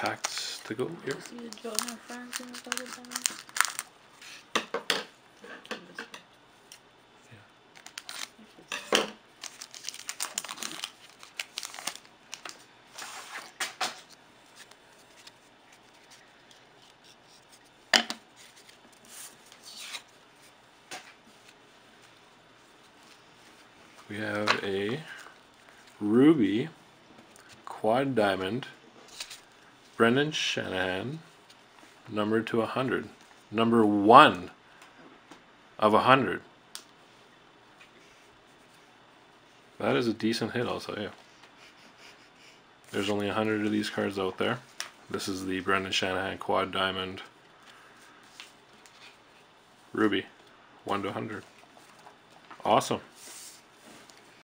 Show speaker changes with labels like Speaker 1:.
Speaker 1: packs to go here.
Speaker 2: See the Jonah Franzen double diamond.
Speaker 1: We have a ruby quad diamond Brendan Shanahan, numbered to 100. Number 1 of 100. That is a decent hit, I'll tell you. There's only 100 of these cards out there. This is the Brendan Shanahan quad diamond ruby, 1 to 100. Awesome.